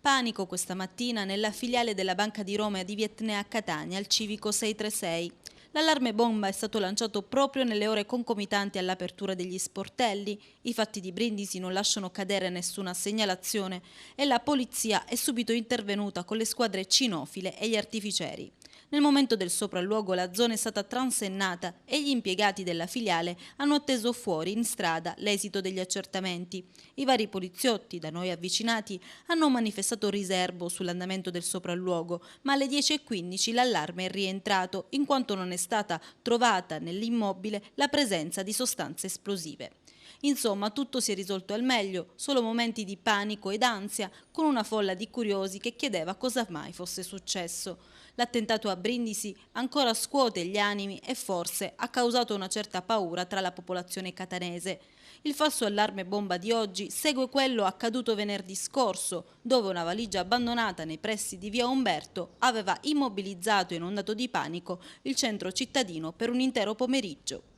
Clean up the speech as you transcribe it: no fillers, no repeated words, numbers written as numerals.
Panico questa mattina nella filiale della Banca di Roma di Vietnè a Catania, al civico 636. L'allarme bomba è stato lanciato proprio nelle ore concomitanti all'apertura degli sportelli. I fatti di Brindisi non lasciano cadere nessuna segnalazione e la polizia è subito intervenuta con le squadre cinofile e gli artificieri. Nel momento del sopralluogo la zona è stata transennata e gli impiegati della filiale hanno atteso fuori in strada l'esito degli accertamenti. I vari poliziotti, da noi avvicinati, hanno manifestato riservo sull'andamento del sopralluogo, ma alle 10:15 l'allarme è rientrato in quanto non è stata trovata nell'immobile la presenza di sostanze esplosive. Insomma, tutto si è risolto al meglio, solo momenti di panico ed ansia, con una folla di curiosi che chiedeva cosa mai fosse successo. L'attentato a Brindisi ancora scuote gli animi e forse ha causato una certa paura tra la popolazione catanese. Il falso allarme bomba di oggi segue quello accaduto venerdì scorso, dove una valigia abbandonata nei pressi di via Umberto aveva immobilizzato e inondato di panico il centro cittadino per un intero pomeriggio.